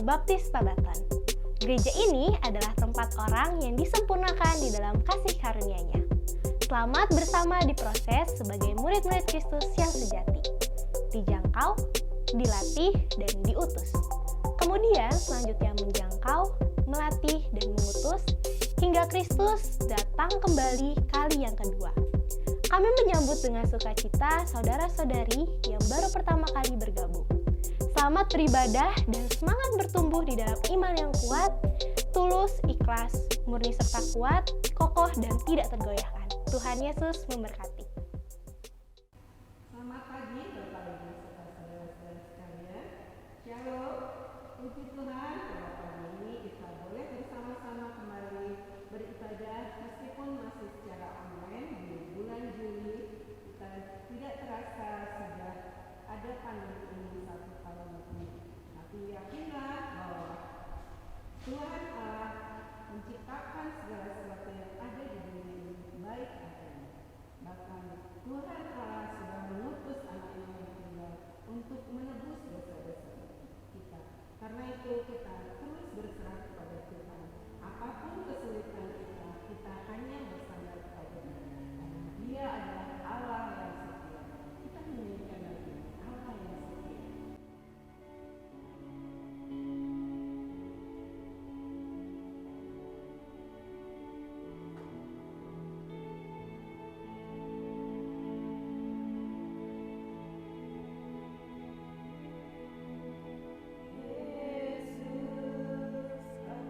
Baptis Tabatan. Gereja ini adalah tempat orang yang disempurnakan di dalam kasih karunia-Nya. Selamat bersama diproses sebagai murid-murid Kristus yang sejati. Dijangkau, dilatih, dan diutus. Kemudian selanjutnya menjangkau, melatih, dan mengutus hingga Kristus datang kembali kali yang kedua. Kami menyambut dengan sukacita saudara-saudari yang baru pertama kali bergabung. Selamat beribadah dan semangat bertumbuh di dalam iman yang kuat, tulus, ikhlas, murni serta kuat, kokoh dan tidak tergoyahkan. Tuhan Yesus memberkati. Selamat pagi Bapak Ibu serta saudara-saudara sekalian. Shalom. Puji Tuhan, pada pagi ini kita boleh bersama-sama kembali beribadah meskipun masih secara online di bulan Juli. Kita tidak terasa sudah ada pandemi ini 1 tahun lebih. Tapi yakinlah bahwa Tuhan Allah menciptakan segala sesuatu yang ada di dunia ini baik adanya. Bahkan Tuhan Allah sudah mengutus anaknya yang tunggal untuk menebus dosa-dosa kita. Karena itu kita terus berserah kepada Tuhan. Apapun kesulitan kita, kita hanya bersandar kepada-Nya. Karena Dia adalah Allah yang setia. Kita menyanyikan lagi Allah yang setia. Yesus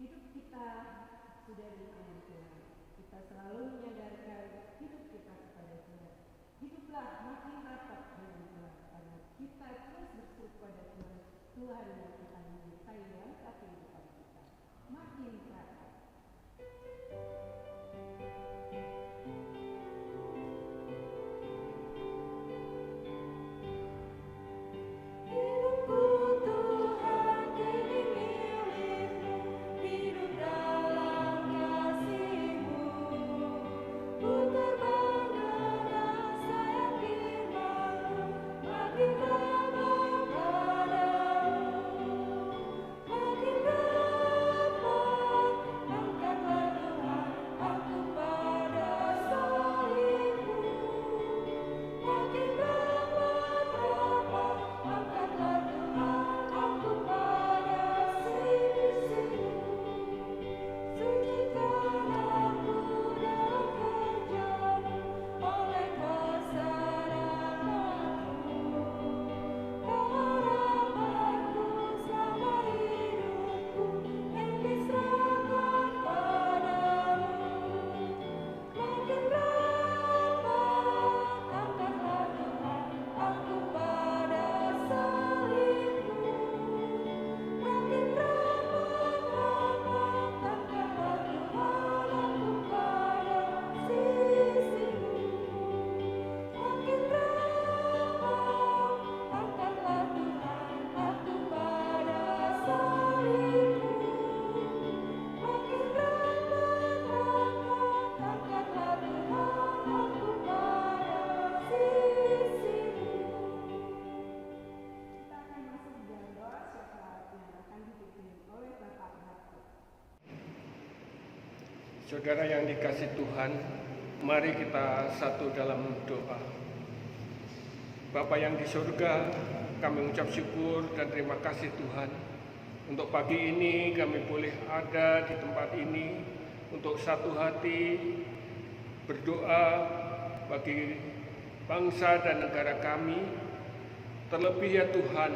hidup kita sudah di tangan Tuhan. Kita selalu menyadarkan hidup kita kepada Tuhan. Hiduplah makin rapat dengan Tuhan, karena kita terus berseru pada Tuhan. Tuhan yang akan menyertai langkah kehidupan kita. Makin rapat. Saudara yang dikasih Tuhan, mari kita satu dalam doa. Bapa yang di surga, kami ucap syukur dan terima kasih Tuhan. Untuk pagi ini kami boleh ada di tempat ini untuk satu hati berdoa bagi bangsa dan negara kami. Terlebih ya Tuhan,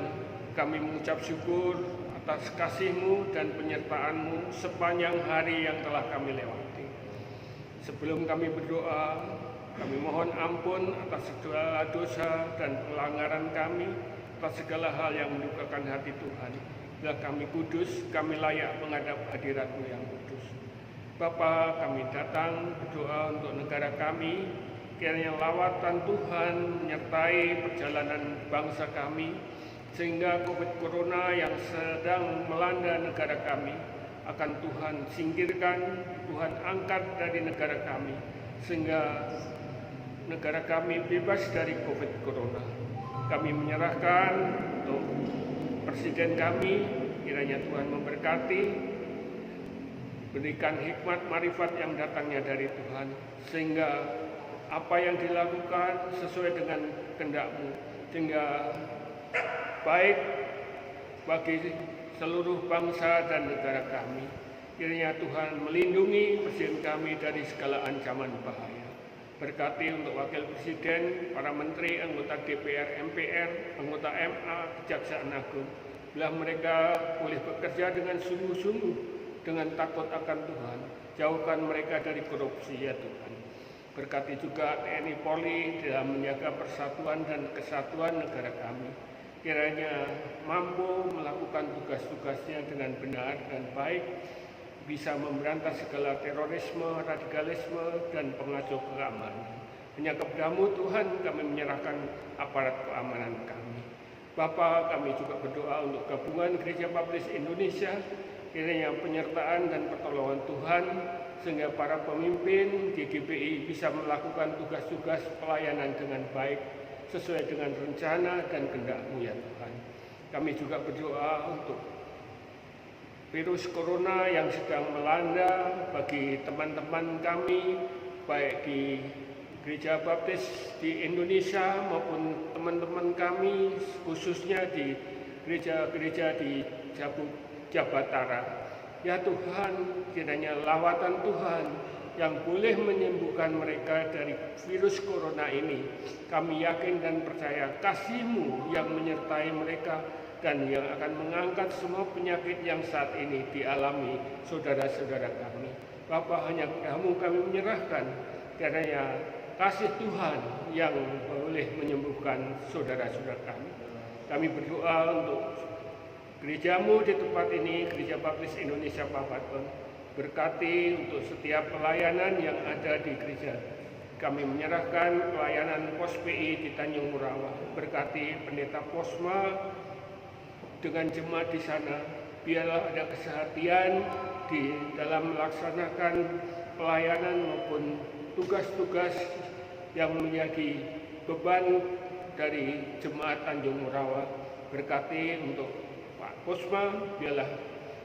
kami mengucap syukur atas kasih-Mu dan penyertaan-Mu sepanjang hari yang telah kami lewati. Sebelum kami berdoa, kami mohon ampun atas segala dosa dan pelanggaran kami, atas segala hal yang menyukakan hati Tuhan. Bila kami kudus, kami layak menghadap hadirat-Mu yang kudus. Bapa, kami datang berdoa untuk negara kami, kiranya lawatan Tuhan menyertai perjalanan bangsa kami, sehingga COVID Corona yang sedang melanda negara kami akan Tuhan singkirkan, Tuhan angkat dari negara kami, sehingga negara kami bebas dari COVID Corona. Kami menyerahkan untuk Presiden kami, kiranya Tuhan memberkati, berikan hikmat marifat yang datangnya dari Tuhan, sehingga apa yang dilakukan sesuai dengan kehendak-Mu, sehingga baik bagi seluruh bangsa dan negara kami. Kiranya Tuhan melindungi Presiden kami dari segala ancaman bahaya. Berkati untuk Wakil Presiden, para Menteri, anggota DPR, MPR, anggota MA, Kejaksaan Agung. Bila mereka boleh bekerja dengan sungguh-sungguh, dengan takut akan Tuhan. Jauhkan mereka dari korupsi ya Tuhan. Berkati juga TNI Polri dalam menjaga persatuan dan kesatuan negara kami. Kiranya mampu melakukan tugas-tugasnya dengan benar dan baik, bisa memberantas segala terorisme, radikalisme, dan pengacau keamanan. Hanya kepada-Mu Tuhan kami menyerahkan aparat keamanan kami. Bapa, kami juga berdoa untuk gabungan Gereja Baptis Indonesia, kiranya penyertaan dan pertolongan Tuhan, sehingga para pemimpin GGBI bisa melakukan tugas-tugas pelayanan dengan baik, sesuai dengan rencana dan kehendak-Mu ya Tuhan. Kami juga berdoa untuk virus corona yang sedang melanda bagi teman-teman kami, baik di Gereja Baptis di Indonesia maupun teman-teman kami khususnya di gereja-gereja di Jabatara. Ya Tuhan, kiranya lawatan Tuhan yang boleh menyembuhkan mereka dari virus corona ini. Kami yakin dan percaya kasih-Mu yang menyertai mereka dan yang akan mengangkat semua penyakit yang saat ini dialami saudara-saudara kami. Bapa, hanya kami menyerahkan, karena kasih Tuhan yang boleh menyembuhkan saudara-saudara kami. Kami berdoa untuk gerejamu di tempat ini, Gereja Baptis Indonesia Papaton. Berkati untuk setiap pelayanan yang ada di gereja. Kami menyerahkan pelayanan Pos PI di Tanjung Morawa. Berkati Pendeta Posma dengan jemaat di sana. Biarlah ada kesehatian di dalam melaksanakan pelayanan maupun tugas-tugas yang menjadi beban dari jemaat Tanjung Morawa. Berkati untuk Pak Posma, biarlah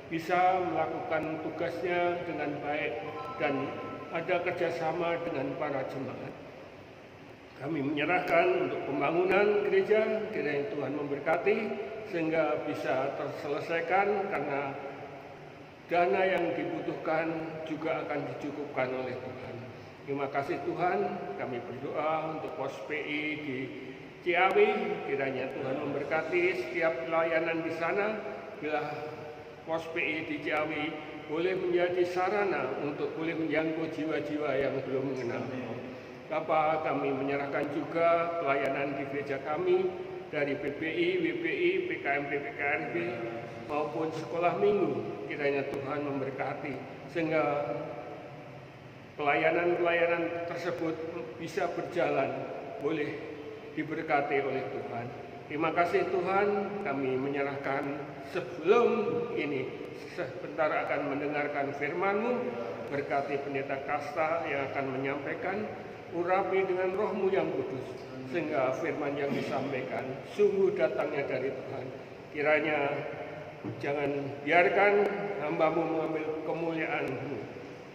bisa melakukan tugasnya dengan baik dan ada kerjasama dengan para jemaat. Kami menyerahkan untuk pembangunan gereja, kiranya Tuhan memberkati sehingga bisa terselesaikan, karena dana yang dibutuhkan juga akan dicukupkan oleh Tuhan. Terima kasih Tuhan, kami berdoa untuk Pos PI di Ciawi, kiranya Tuhan memberkati setiap pelayanan di sana. Bila Pos PI di Ciawi boleh menjadi sarana untuk boleh menjangkau jiwa-jiwa yang belum mengenal. Bapa, kami menyerahkan juga pelayanan di gereja kami dari PPI, WPI, PKMP, PKRB maupun sekolah minggu. Kiranya Tuhan memberkati sehingga pelayanan-pelayanan tersebut bisa berjalan, boleh diberkati oleh Tuhan. Terima kasih Tuhan, kami menyerahkan sebelum ini sebentar akan mendengarkan firman-Mu. Berkati Pendeta Kasta yang akan menyampaikan, urapi dengan Roh-Mu yang kudus, sehingga firman yang disampaikan sungguh datangnya dari Tuhan. Kiranya jangan biarkan hamba-Mu mengambil kemuliaan-Mu,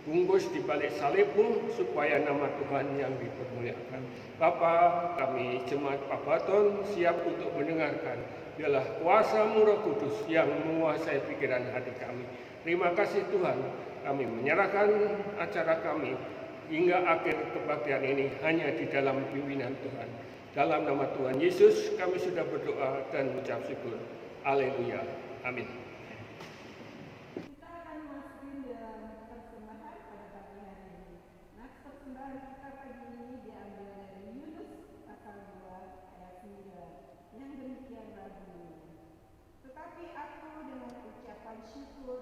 bungkus di balik salib-Mu supaya nama Tuhan yang dipermuliakan. Bapa, kami jemaat Papaton siap untuk mendengarkan. Biarlah kuasa-Mu Roh Kudus yang menguasai pikiran hati kami. Terima kasih Tuhan, kami menyerahkan acara kami hingga akhir kebaktian ini hanya di dalam pimpinan Tuhan. Dalam nama Tuhan Yesus kami sudah berdoa dan ucap syukur. Haleluya. Amin. Kita akan masukin dalam persembahan pada pagi hari ini. Nah, persembahan kita pagi ini diambil dari Yunus pasal 2 ayat 9 yang demikian berbunyi. Tetapi aku dengan ucapan syukur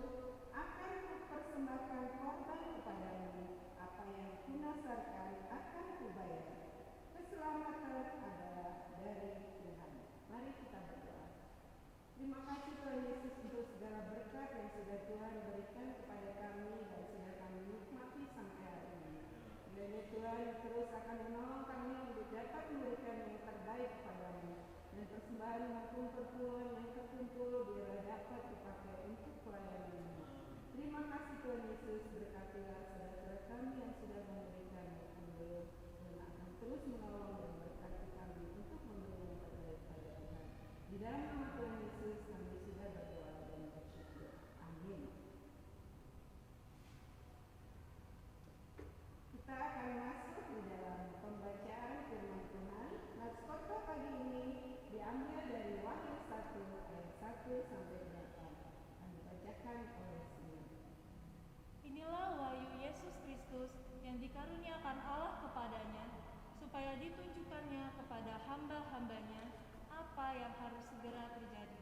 akan mempersembahkan korban kepadamu, apa yang kunasarkan akan kubayar. Keselamatan adalah dari Tuhan. Mari kita berdoa. Terima kasih Tuhan Yesus untuk segala berkat yang sudah Tuhan berikan kepada kami dan sudah kami nikmati sampai hari ini. Kiranya Tuhan terus akan menolong kami untuk dapat memberikan yang terbaik kepadamu, dan persembahan maupun perpuluhan yang terkumpul biarlah dapat dipakai untuk pelayanan-Mu. Terima kasih Tuhan Yesus, berkatilah saudara-saudara kami yang sudah memberikan andil dan akan terus menolong dan berkati kami untuk memberi yang terbaik pada Tuhan. Di dalam nama Tuhan Yesus kami sudah berdoa dan bersyukur. Amin. Kita akan masuk di dalam pembacaan firman Tuhan. Nats pokok pagi ini diambil dari Wahyu 1 ayat 1 sampai 8. Akan dibacakan oleh Sini. Inilah wahyu Yesus Kristus yang dikaruniakan Allah kepadanya, supaya ditunjukkannya kepada hamba-hambanya apa yang harus segera terjadi.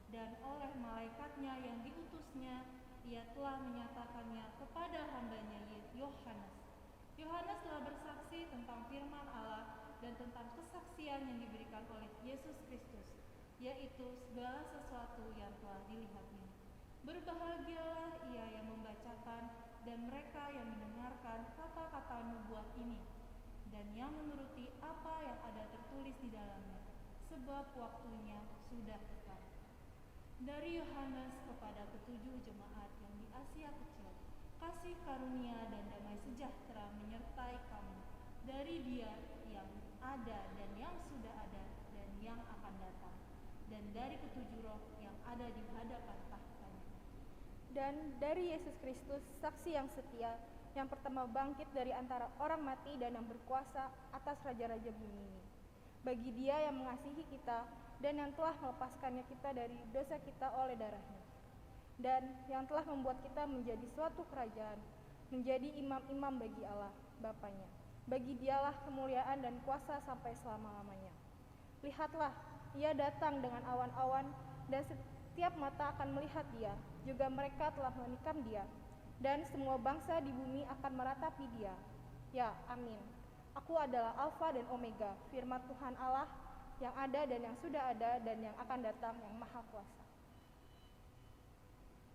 Dan oleh malaikatnya yang diutusnya, ia telah menyatakannya kepada hambanya Yohanes. Yohanes telah bersaksi tentang firman Allah dan tentang kesaksian yang diberikan oleh Yesus Kristus, yaitu segala sesuatu yang telah dilihatnya. Berbahagialah ia yang membacakan dan mereka yang mendengarkan kata-kata nubuat ini, dan yang menuruti apa yang ada tertulis di dalamnya, sebab waktunya sudah dekat. Dari Yohanes kepada ketujuh jemaat yang di Asia Kecil, kasih karunia dan damai sejahtera menyertai kamu dari Dia yang ada dan yang sudah ada dan yang akan datang, dan dari ketujuh roh yang ada di hadapan tahtanya. Dan dari Yesus Kristus, saksi yang setia, yang pertama bangkit dari antara orang mati dan yang berkuasa atas raja-raja bumi ini. Bagi Dia yang mengasihi kita dan yang telah melepaskannya kita dari dosa kita oleh darahnya, dan yang telah membuat kita menjadi suatu kerajaan, menjadi imam-imam bagi Allah Bapanya. Bagi Dialah kemuliaan dan kuasa sampai selama-lamanya. Lihatlah, Ia datang dengan awan-awan, dan setiap mata akan melihat Dia, juga mereka telah menikam Dia, dan semua bangsa di bumi akan meratapi Dia. Ya, amin. Aku adalah Alfa dan Omega, firman Tuhan Allah, yang ada dan yang sudah ada dan yang akan datang, yang Maha Kuasa.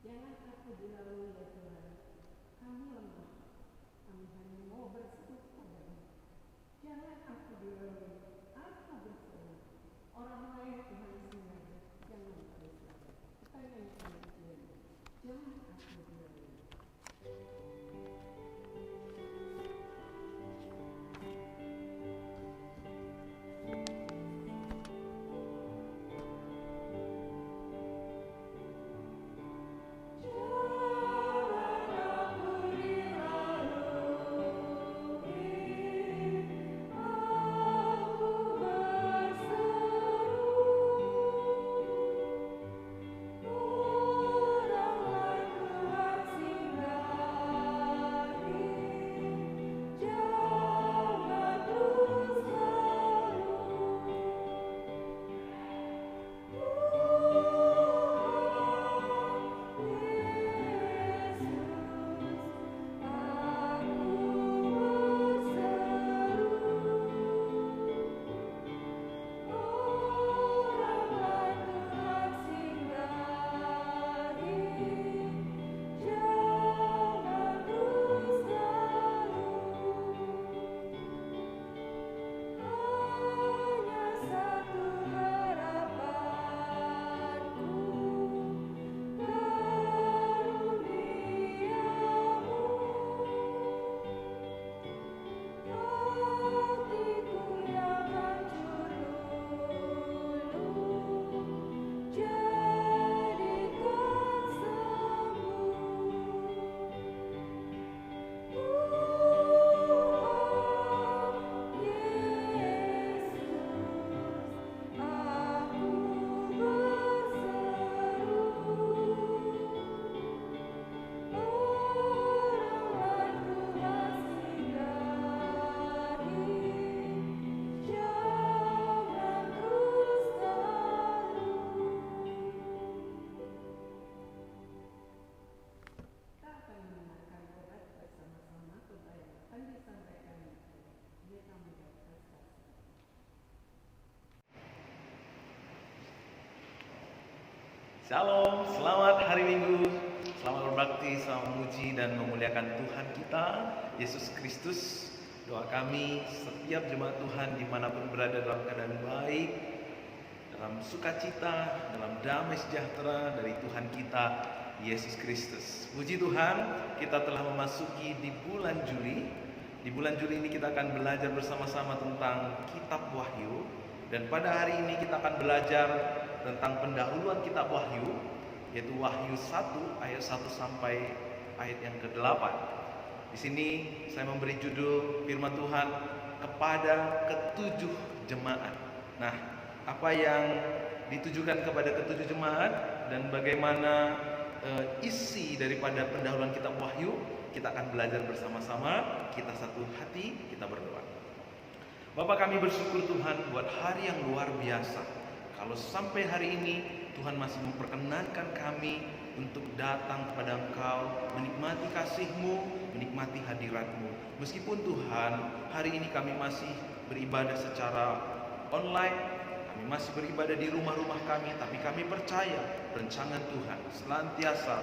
Jangan aku dilalui ya Tuhan, kami lemah, kami hanya mau berseru padamu. Jangan aku dilalui, aku berseru. Orang lain Tuhan sengaja, jangan berseru. Kita yang kemudian, jangan aku dilalui. Shalom, selamat hari Minggu. Selamat berbakti, selamat memuji dan memuliakan Tuhan kita, Yesus Kristus. Doa kami setiap jemaat Tuhan dimanapun berada dalam keadaan baik, dalam sukacita, dalam damai sejahtera dari Tuhan kita, Yesus Kristus. Puji Tuhan, kita telah memasuki di bulan Juli. Di bulan Juli ini kita akan belajar bersama-sama tentang Kitab Wahyu. Dan pada hari ini kita akan belajar tentang pendahuluan kitab Wahyu, yaitu Wahyu 1 ayat 1 sampai ayat yang ke-8. Di sini saya memberi judul firman Tuhan kepada ketujuh jemaat. Nah, apa yang ditujukan kepada ketujuh jemaat dan bagaimana isi daripada pendahuluan kitab Wahyu, kita akan belajar bersama-sama. Kita satu hati, kita berdoa. Bapak, kami bersyukur Tuhan buat hari yang luar biasa. Kalau sampai hari ini Tuhan masih memperkenankan kami untuk datang kepada Engkau, menikmati kasih-Mu, menikmati hadirat-Mu. Meskipun Tuhan, hari ini kami masih beribadah secara online, kami masih beribadah di rumah-rumah kami, tapi kami percaya rencangan Tuhan senantiasa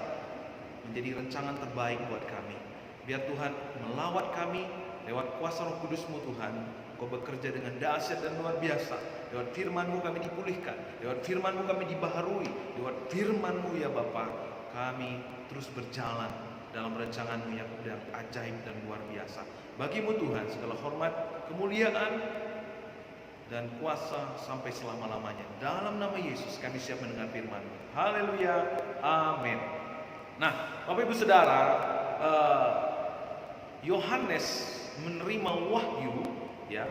menjadi rencangan terbaik buat kami. Biar Tuhan melawat kami lewat kuasa Roh Kudus-Mu Tuhan. Kau bekerja dengan dahsyat dan luar biasa. Lewat firman-Mu kami dipulihkan, lewat firman-Mu kami dibaharui, lewat firman-Mu ya Bapa, kami terus berjalan dalam rancangan-Mu yang ajaib dan luar biasa. Bagi-Mu Tuhan segala hormat, kemuliaan dan kuasa sampai selama-lamanya. Dalam nama Yesus kami siap mendengar firman-Mu. Haleluya, amin. Nah, Bapak Ibu Saudara, Yohanes menerima wahyu, ya,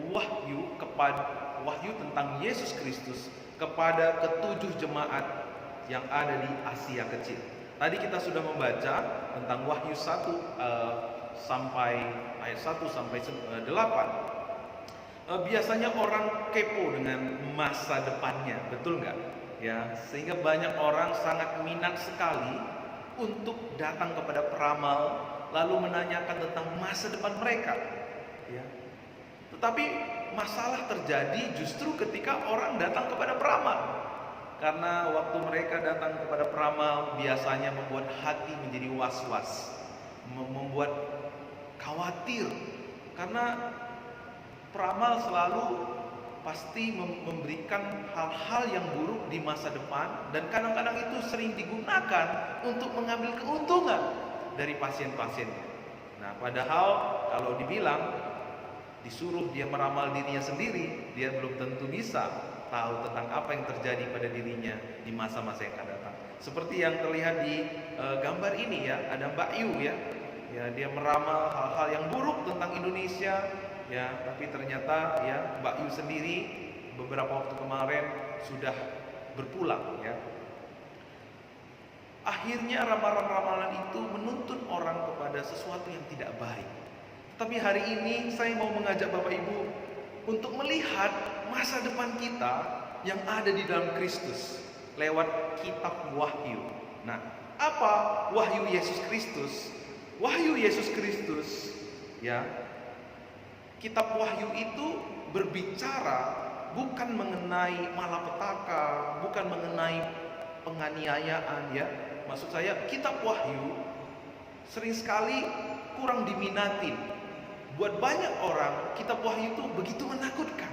wahyu tentang Yesus Kristus kepada ketujuh jemaat yang ada di Asia Kecil. Tadi kita sudah membaca tentang Wahyu 1 sampai ayat 1 sampai 8. Biasanya orang kepo dengan masa depannya, betul nggak? Ya, sehingga banyak orang sangat minat sekali untuk datang kepada peramal lalu menanyakan tentang masa depan mereka. Ya. Tetapi masalah terjadi justru ketika orang datang kepada peramal. Karena waktu mereka datang kepada peramal biasanya membuat hati menjadi was-was, membuat khawatir, karena peramal selalu pasti memberikan hal-hal yang buruk di masa depan, dan kadang-kadang itu sering digunakan untuk mengambil keuntungan dari pasien-pasiennya. Nah, padahal kalau dibilang disuruh dia meramal dirinya sendiri, dia belum tentu bisa tahu tentang apa yang terjadi pada dirinya di masa-masa yang akan datang. Seperti yang terlihat di gambar ini ya, ada Mbak Yu ya, dia meramal hal-hal yang buruk tentang Indonesia. Ya, tapi ternyata ya Mbak Yu sendiri beberapa waktu kemarin sudah berpulang ya. Akhirnya ramalan-ramalan itu menuntun orang kepada sesuatu yang tidak baik. Tapi hari ini saya mau mengajak Bapak Ibu untuk melihat masa depan kita yang ada di dalam Kristus lewat kitab Wahyu. Nah, apa Wahyu Yesus Kristus? Wahyu Yesus Kristus ya, kitab Wahyu itu berbicara bukan mengenai malapetaka, bukan mengenai penganiayaan ya. Maksud saya, kitab Wahyu sering sekali kurang diminati. Buat banyak orang, kitab Wahyu itu begitu menakutkan.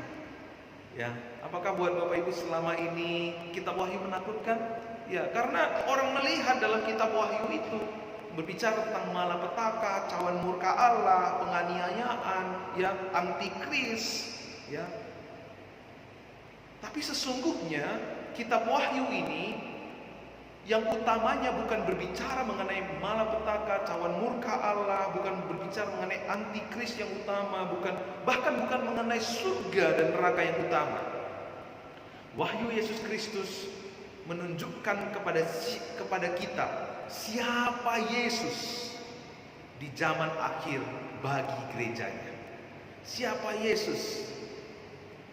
Ya, apakah buat Bapak Ibu selama ini kitab Wahyu menakutkan? Ya, karena orang melihat dalam kitab Wahyu itu berbicara tentang malapetaka, cawan murka Allah, penganiayaan, ya, antikris, ya. Tapi sesungguhnya kitab Wahyu ini yang utamanya bukan berbicara mengenai malapetaka, cawan murka Allah, bukan berbicara mengenai antikris yang utama, bahkan bukan mengenai surga dan neraka yang utama. Wahyu Yesus Kristus menunjukkan kepada kita siapa Yesus di zaman akhir bagi gerejanya. Siapa Yesus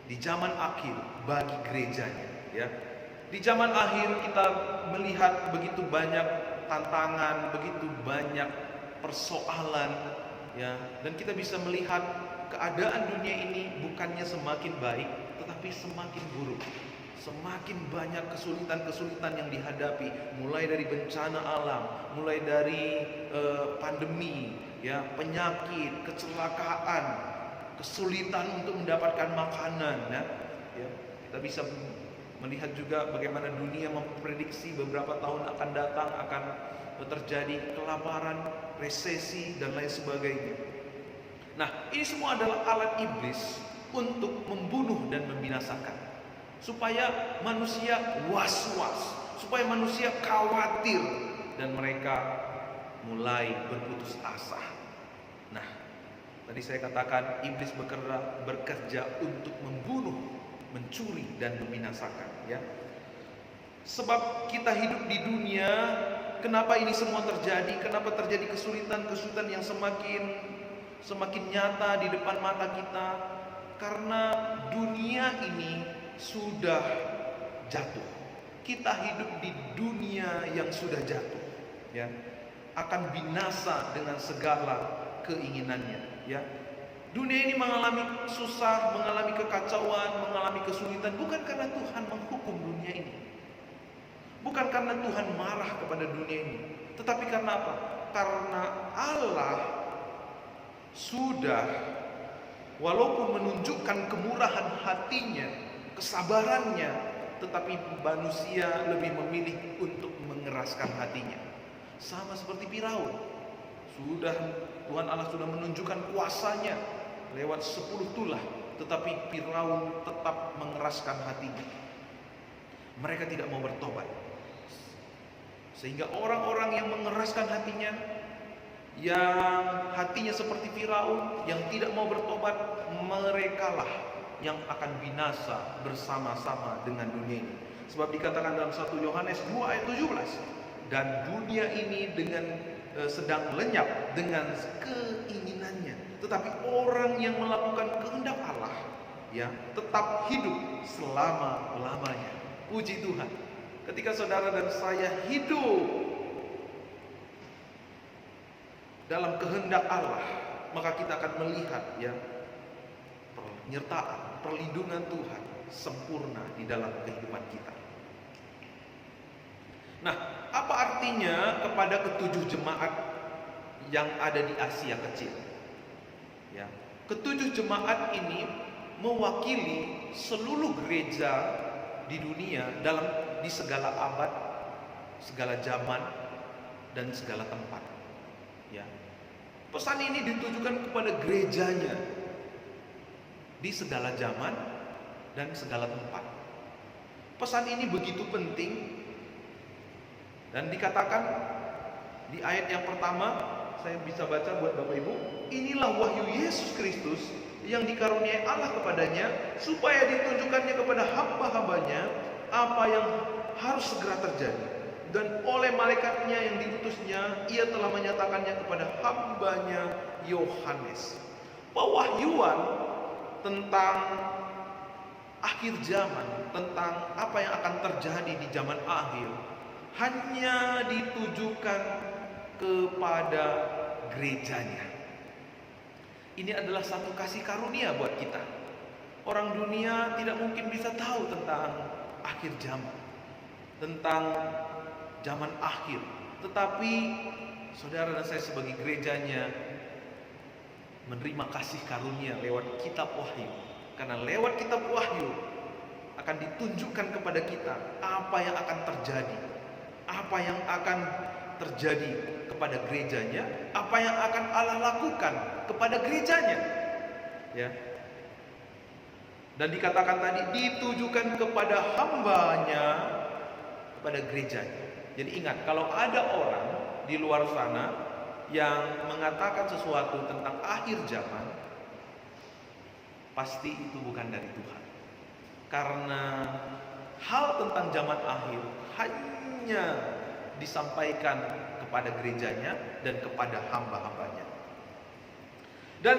di zaman akhir bagi gerejanya, ya. Di zaman akhir kita melihat begitu banyak tantangan, begitu banyak persoalan, ya, dan kita bisa melihat keadaan dunia ini bukannya semakin baik, tetapi semakin buruk. Semakin banyak kesulitan-kesulitan yang dihadapi, mulai dari bencana alam, mulai dari pandemi, ya, penyakit, kecelakaan, kesulitan untuk mendapatkan makanan, ya. Kita bisa melihat juga bagaimana dunia memprediksi beberapa tahun akan datang akan terjadi kelaparan, resesi, dan lain sebagainya. Nah, ini semua adalah alat iblis untuk membunuh dan membinasakan, supaya manusia was-was, supaya manusia khawatir, dan mereka mulai berputus asa. Nah, tadi saya katakan iblis bekerja untuk membunuh, mencuri, dan membinasakan, ya. Sebab kita hidup di dunia, kenapa ini semua terjadi? Kenapa terjadi kesulitan-kesulitan yang semakin nyata di depan mata kita? Karena dunia ini sudah jatuh. Kita hidup di dunia yang sudah jatuh, ya. Akan binasa dengan segala keinginannya, ya. Dunia ini mengalami susah, mengalami kekacauan, mengalami kesulitan, bukan karena Tuhan menghukum dunia ini, bukan karena Tuhan marah kepada dunia ini, tetapi karena apa? Karena Allah sudah, walaupun menunjukkan kemurahan hatinya, kesabarannya, tetapi manusia lebih memilih untuk mengeraskan hatinya. Sama seperti Firaun, Tuhan Allah sudah menunjukkan kuasanya lewat 10 tulah, tetapi Firaun tetap mengeraskan hatinya. Mereka tidak mau bertobat, sehingga orang-orang yang mengeraskan hatinya, yang hatinya seperti Firaun, yang tidak mau bertobat, merekalah yang akan binasa bersama-sama dengan dunia ini. Sebab dikatakan dalam 1 Yohanes 2 ayat 17, dan dunia ini sedang lenyap dengan keinginannya, tetapi orang yang melakukan kehendak Allah ya tetap hidup selama-lamanya. Puji Tuhan. Ketika saudara dan saya hidup dalam kehendak Allah, maka kita akan melihat ya penyertaan, perlindungan Tuhan sempurna di dalam kehidupan kita. Nah, apa artinya kepada ketujuh jemaat yang ada di Asia Kecil? Ya, ketujuh jemaat ini mewakili seluruh gereja di dunia di segala abad, segala zaman, dan segala tempat. Ya, pesan ini ditujukan kepada gerejanya di segala zaman dan segala tempat. Pesan ini begitu penting. Dan dikatakan di ayat yang pertama, saya bisa baca buat Bapak Ibu, inilah wahyu Yesus Kristus yang dikaruniai Allah kepadanya, supaya ditunjukkannya kepada hamba-hambanya apa yang harus segera terjadi. Dan oleh malaikatnya yang diutusnya, ia telah menyatakannya kepada hambanya Yohanes. Pewahyuan tentang akhir zaman, tentang apa yang akan terjadi di zaman akhir, hanya ditujukan kepada gerejanya. Ini adalah satu kasih karunia buat kita. Orang dunia tidak mungkin bisa tahu tentang akhir zaman, tentang zaman akhir. Tetapi saudara dan saya sebagai gerejanya menerima kasih karunia lewat kitab Wahyu. Karena lewat kitab Wahyu akan ditunjukkan kepada kita apa yang akan terjadi, apa yang akan terjadi kepada gerejanya, apa yang akan Allah lakukan kepada gerejanya. Ya. Dan dikatakan tadi ditujukan kepada hambanya, kepada gerejanya. Jadi ingat, kalau ada orang di luar sana yang mengatakan sesuatu tentang akhir zaman, pasti itu bukan dari Tuhan. Karena hal tentang zaman akhir hanya disampaikan kepada gerejanya dan kepada hamba-hambanya. Dan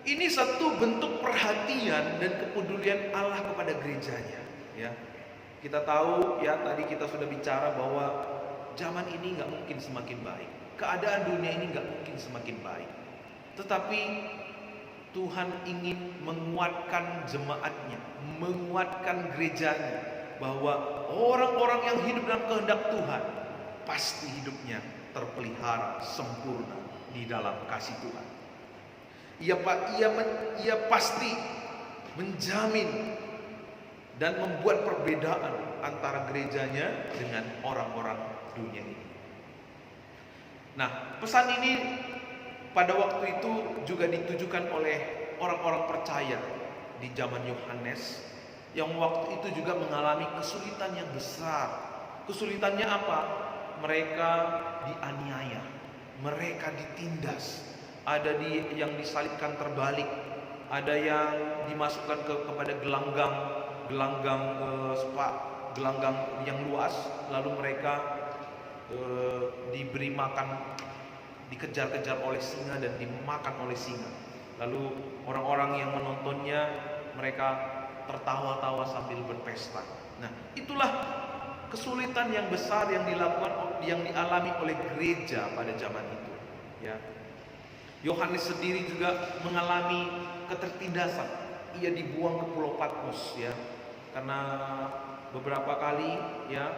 ini satu bentuk perhatian dan kepedulian Allah kepada gerejanya. Ya, kita tahu ya, tadi kita sudah bicara bahwa zaman ini nggak mungkin semakin baik, keadaan dunia ini nggak mungkin semakin baik. Tetapi Tuhan ingin menguatkan jemaatnya, menguatkan gerejanya, bahwa orang-orang yang hidup dalam kehendak Tuhan pasti hidupnya terpelihara sempurna di dalam kasih Tuhan. Ia pasti menjamin dan membuat perbedaan antara gerejanya dengan orang-orang dunia ini. Nah, pesan ini pada waktu itu juga ditujukan oleh orang-orang percaya di zaman Yohanes, yang waktu itu juga mengalami kesulitan yang besar. Kesulitannya apa? Mereka dianiaya, mereka ditindas. Ada yang disalibkan terbalik, ada yang dimasukkan kepada gelanggang yang luas, lalu mereka diberi makan, dikejar-kejar oleh singa dan dimakan oleh singa. Lalu orang-orang yang menontonnya, mereka tertawa-tawa sambil berpesta. Nah, itulah kesulitan yang besar yang dialami oleh gereja pada zaman itu. Ya, Yohanes sendiri juga mengalami ketertindasan. Ia dibuang ke Pulau Patmos, ya, karena beberapa kali ya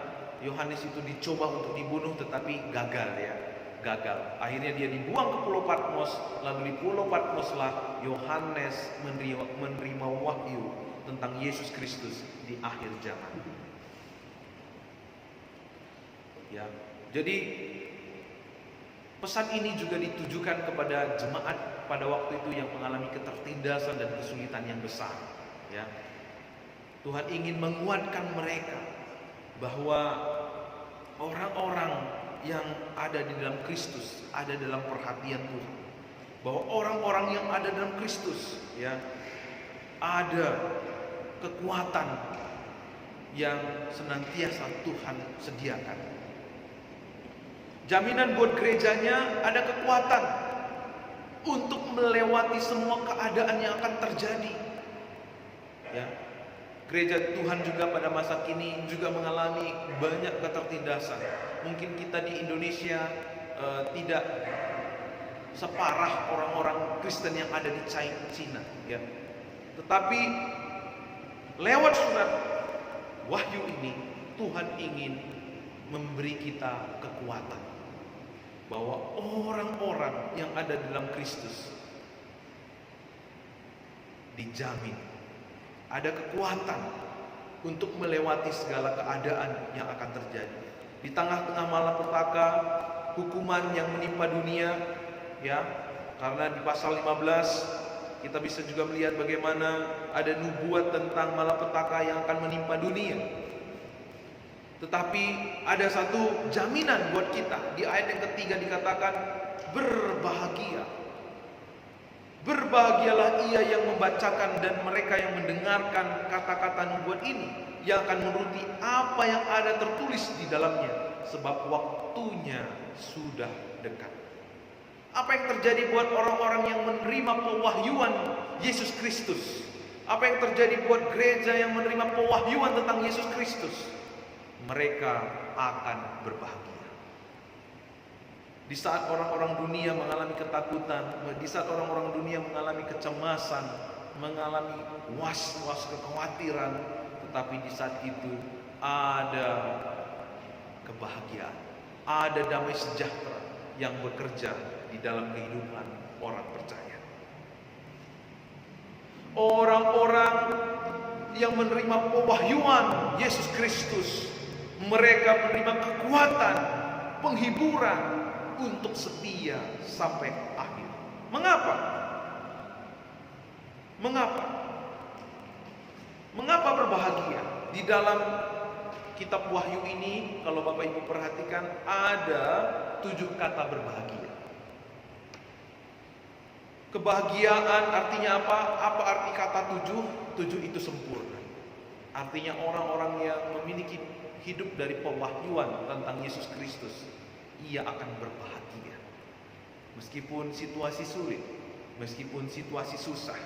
Yohanes itu dicoba untuk dibunuh tetapi gagal, ya, gagal. Akhirnya dia dibuang ke Pulau Patmos. Lalu di Pulau Patmoslah Yohanes menerima wahyu tentang Yesus Kristus di akhir zaman. Ya, jadi pesan ini juga ditujukan kepada jemaat pada waktu itu yang mengalami ketertindasan dan kesulitan yang besar. Ya, Tuhan ingin menguatkan mereka bahwa orang-orang yang ada di dalam Kristus ada dalam perhatian Tuhan. Bahwa orang-orang yang ada dalam Kristus, ya, ada kekuatan yang senantiasa Tuhan sediakan. Jaminan buat gerejanya ada kekuatan untuk melewati semua keadaan yang akan terjadi. Ya. Gereja Tuhan juga pada masa kini juga mengalami banyak ketertindasan. Mungkin kita di Indonesia tidak separah orang-orang Kristen yang ada di Cina, ya. Tetapi lewat surat Wahyu ini Tuhan ingin memberi kita kekuatan bahwa orang-orang yang ada dalam Kristus dijamin ada kekuatan untuk melewati segala keadaan yang akan terjadi. Di tengah-tengah malapetaka, hukuman yang menimpa dunia, ya, karena di pasal 15 kita bisa juga melihat bagaimana ada nubuat tentang malapetaka yang akan menimpa dunia. Tetapi ada satu jaminan buat kita. Di ayat yang ketiga dikatakan berbahagia. Berbahagialah ia yang membacakan dan mereka yang mendengarkan kata-kata nubuat ini, yang akan menuruti apa yang ada tertulis di dalamnya, sebab waktunya sudah dekat. Apa yang terjadi buat orang-orang yang menerima pewahyuan Yesus Kristus? Apa yang terjadi buat gereja yang menerima pewahyuan tentang Yesus Kristus? Mereka akan berbahagia. Di saat orang-orang dunia mengalami ketakutan, di saat orang-orang dunia mengalami kecemasan, mengalami was-was, kekhawatiran, tetapi di saat itu ada kebahagiaan, ada damai sejahtera yang bekerja di dalam kehidupan orang percaya. Orang-orang yang menerima pewahyuan Yesus Kristus, mereka menerima kekuatan, penghiburan untuk setia sampai akhir. Mengapa? Mengapa? Mengapa berbahagia? Di dalam kitab Wahyu ini, kalau Bapak Ibu perhatikan, ada 7 kata berbahagia. Kebahagiaan artinya apa? Apa arti kata 7? 7 itu sempurna. Artinya orang-orang yang memiliki hidup dari pewahyuan tentang Yesus Kristus, ia akan berbahagia. Meskipun situasi sulit, meskipun situasi susah,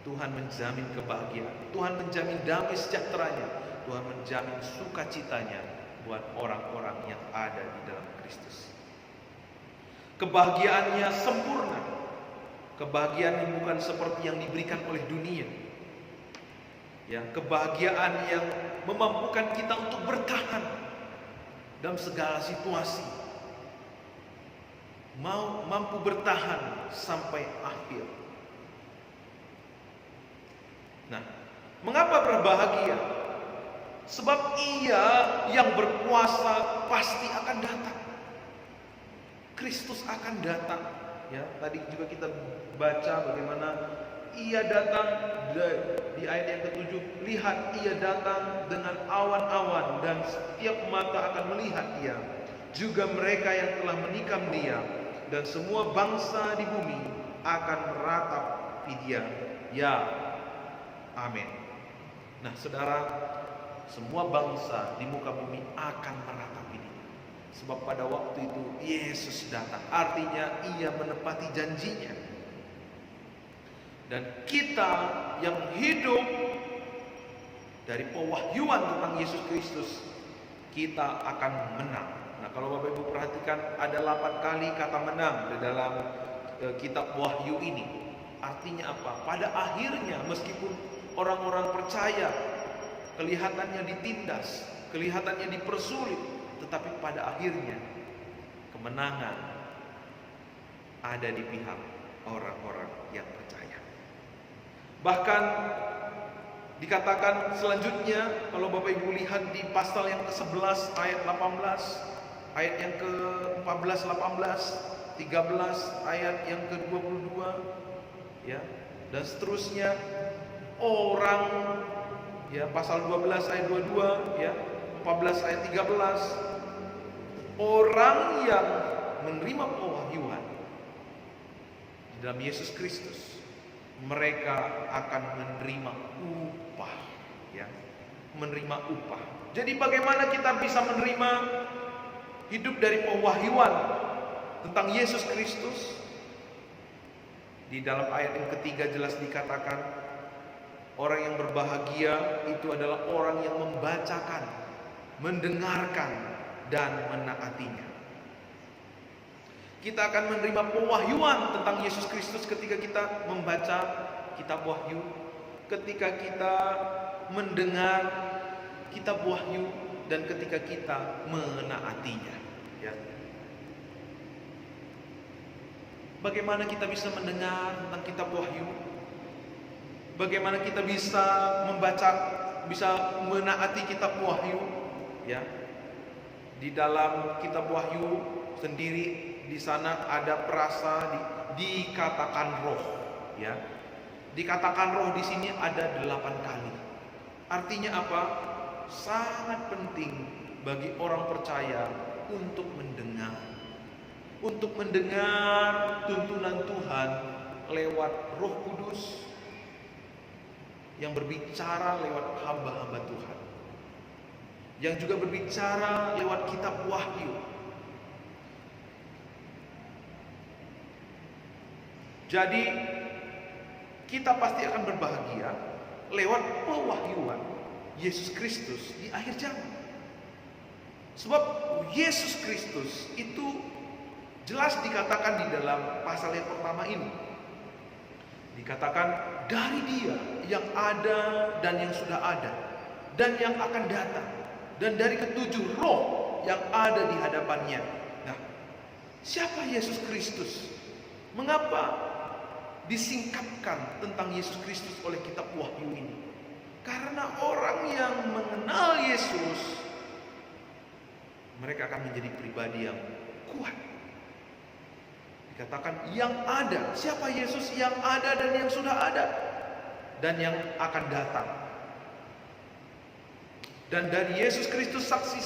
Tuhan menjamin kebahagiaan. Tuhan menjamin damai sejahteranya. Tuhan menjamin sukacitanya buat orang-orang yang ada di dalam Kristus. Kebahagiaannya sempurna. Kebahagiaan yang bukan seperti yang diberikan oleh dunia. Ya, kebahagiaan yang memampukan kita untuk bertahan dalam segala situasi. Mampu bertahan sampai akhir. Nah, mengapa berbahagia? Sebab Ia yang berkuasa pasti akan datang. Kristus akan datang. Ya, tadi juga kita baca bagaimana Ia datang di ayat yang ke-7. Lihat, Ia datang dengan awan-awan dan setiap mata akan melihat Ia. Juga mereka yang telah menikam Dia, dan semua bangsa di bumi akan meratapi Dia. Ya, amin. Nah, saudara, semua bangsa di muka bumi akan meratapi Dia. Sebab pada waktu itu Yesus datang. Artinya Ia menepati janjinya. Dan kita yang hidup dari pewahyuan tentang Yesus Kristus, kita akan menang. Nah, kalau Bapak Ibu perhatikan, ada 8 kali kata menang di dalam kitab Wahyu ini. Artinya apa? Pada akhirnya, meskipun orang-orang percaya kelihatannya ditindas, kelihatannya dipersulit, tetapi pada akhirnya kemenangan ada di pihak orang-orang yang percaya. Bahkan dikatakan selanjutnya, kalau Bapak Ibu lihat di pasal yang ke-11 ayat 18, ayat yang ke-14 18, 13 ayat yang ke-22, ya, dan seterusnya, orang, ya, pasal 12 ayat 22, ya, 14 ayat 13, orang yang menerima pewahyuan di dalam Yesus Kristus, mereka akan menerima upah, ya, menerima upah. Jadi bagaimana kita bisa menerima hidup dari pewahyuan tentang Yesus Kristus? Di dalam ayat yang ketiga jelas dikatakan, orang yang berbahagia itu adalah orang yang membacakan, mendengarkan, dan menaatinya. Kita akan menerima pewahyuan tentang Yesus Kristus ketika kita membaca kitab Wahyu, ketika kita mendengar kitab Wahyu, dan ketika kita menaatinya, ya. Bagaimana kita bisa mendengar tentang kitab Wahyu? Bagaimana kita bisa membaca, bisa menaati kitab Wahyu? Ya. Di dalam kitab Wahyu sendiri, di sana ada perasa dikatakan roh, ya. Dikatakan roh di sini ada 8 kali. Artinya apa? Sangat penting bagi orang percaya untuk mendengar tuntunan Tuhan lewat Roh Kudus yang berbicara lewat hamba-hamba Tuhan, yang juga berbicara lewat kitab Wahyu. Jadi kita pasti akan berbahagia lewat pewahyuan Yesus Kristus di akhir zaman. Sebab Yesus Kristus itu jelas dikatakan di dalam pasal yang pertama ini. Dikatakan dari Dia yang ada dan yang sudah ada dan yang akan datang, dan dari ketujuh roh yang ada di hadapannya. Nah, siapa Yesus Kristus? Mengapa disingkapkan tentang Yesus Kristus oleh kitab Wahyu ini? Karena orang yang mengenal Yesus, mereka akan menjadi pribadi yang kuat. Dikatakan yang ada. Siapa Yesus? Yang ada dan yang sudah ada dan yang akan datang. Dan dari Yesus Kristus saksi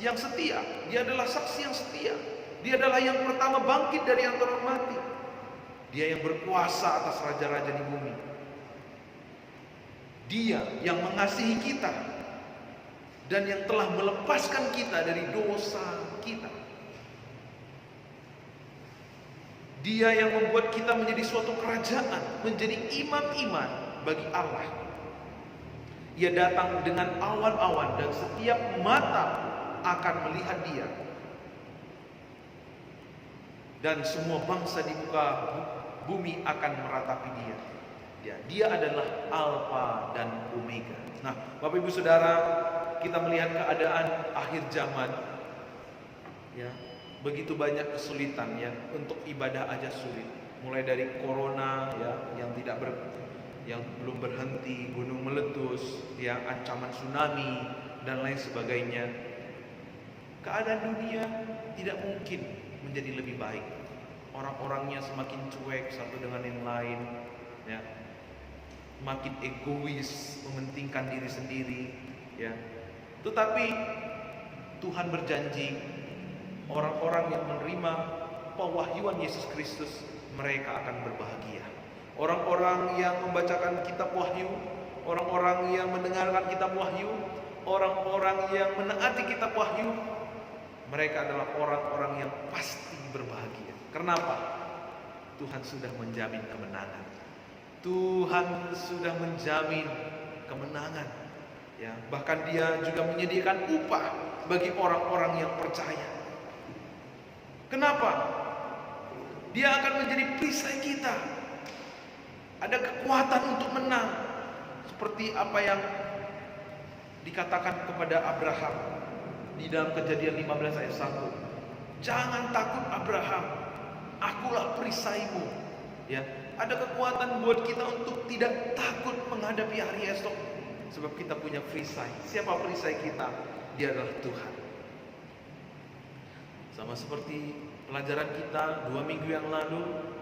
yang setia. Dia adalah saksi yang setia. Dia adalah yang pertama bangkit dari antara orang mati. Dia yang berkuasa atas raja-raja di bumi. Dia yang mengasihi kita dan yang telah melepaskan kita dari dosa kita. Dia yang membuat kita menjadi suatu kerajaan, menjadi imam-imam bagi Allah. Ia datang dengan awan-awan dan setiap mata akan melihat Dia. Dan semua bangsa di muka bumi akan meratapi Dia. Dia adalah Alfa dan Omega. Nah, Bapak Ibu Saudara, kita melihat keadaan akhir zaman, ya, begitu banyak kesulitan, ya, untuk ibadah aja sulit. Mulai dari corona, ya, yang belum berhenti, gunung meletus, ya, ancaman tsunami dan lain sebagainya. Keadaan dunia tidak mungkin menjadi lebih baik. Orang-orangnya semakin cuek satu dengan yang lain, ya. Makin egois, mementingkan diri sendiri, ya. Tetapi Tuhan berjanji, orang-orang yang menerima pewahyuan Yesus Kristus, mereka akan berbahagia. Orang-orang yang membacakan kitab Wahyu, orang-orang yang mendengarkan kitab Wahyu, orang-orang yang menaati kitab Wahyu, mereka adalah orang-orang yang pasti berbahagia. Kenapa? Tuhan sudah menjamin kemenangan. Tuhan sudah menjamin kemenangan, ya. Bahkan Dia juga menyediakan upah bagi orang-orang yang percaya. Kenapa? Dia akan menjadi perisai kita. Ada kekuatan untuk menang, seperti apa yang dikatakan kepada Abraham di dalam Kejadian 15 ayat 1. Jangan takut Abraham, akulah perisaimu. Ya, ada kekuatan buat kita untuk tidak takut menghadapi hari esok, sebab kita punya perisai. Siapa perisai kita? Dia adalah Tuhan. Sama seperti pelajaran kita 2 minggu yang lalu,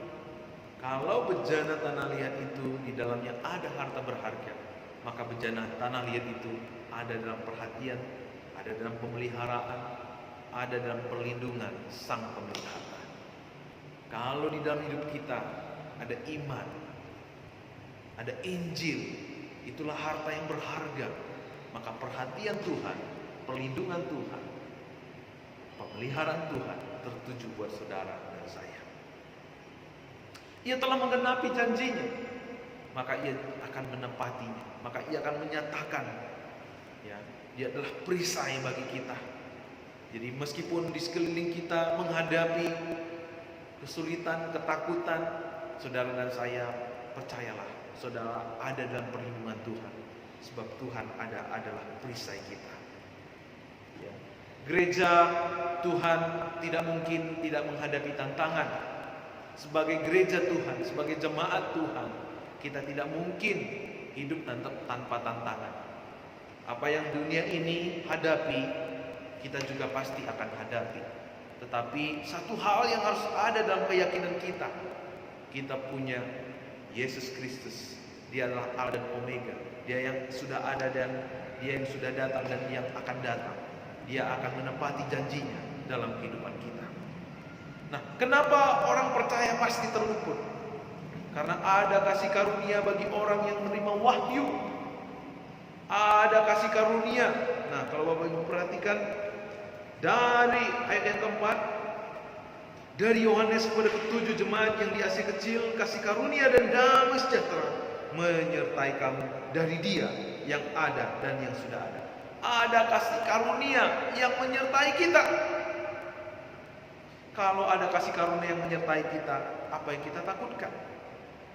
kalau bejana tanah liat itu di dalamnya ada harta berharga, maka bejana tanah liat itu ada dalam perhatian, ada dalam pemeliharaan, ada dalam perlindungan Sang Pemelihara. Kalau di dalam hidup kita ada iman, ada Injil, itulah harta yang berharga. Maka perhatian Tuhan, perlindungan Tuhan, pemeliharaan Tuhan tertuju buat saudara dan saya. Ia telah menggenapi janjinya, maka ia akan menepatinya, maka ia akan menyatakan, ya, dia adalah perisai bagi kita. Jadi meskipun di sekeliling kita menghadapi kesulitan, ketakutan, saudara dan saya, percayalah, saudara ada dalam perlindungan Tuhan, sebab Tuhan adalah perisai kita. Ya. Gereja Tuhan tidak mungkin tidak menghadapi tantangan. Sebagai gereja Tuhan, sebagai jemaat Tuhan, kita tidak mungkin hidup tanpa tantangan. Apa yang dunia ini hadapi, kita juga pasti akan hadapi. Tetapi satu hal yang harus ada dalam keyakinan kita, kita punya Yesus Kristus. Dia adalah Alpha dan Omega. Dia yang sudah ada dan dia yang sudah datang dan yang akan datang. Dia akan menepati janjinya dalam kehidupan kita. Nah, kenapa orang percaya pasti terluput? Karena ada kasih karunia bagi orang yang menerima wahyu. Ada kasih karunia. Nah, kalau Bapak Ibu perhatikan dari ayat yang keempat, dari Yohanes kepada ketujuh jemaat yang di Asia Kecil, kasih karunia dan damai sejahtera menyertai kamu dari Dia yang ada dan yang sudah ada. Ada kasih karunia yang menyertai kita. Kalau ada kasih karunia yang menyertai kita, apa yang kita takutkan?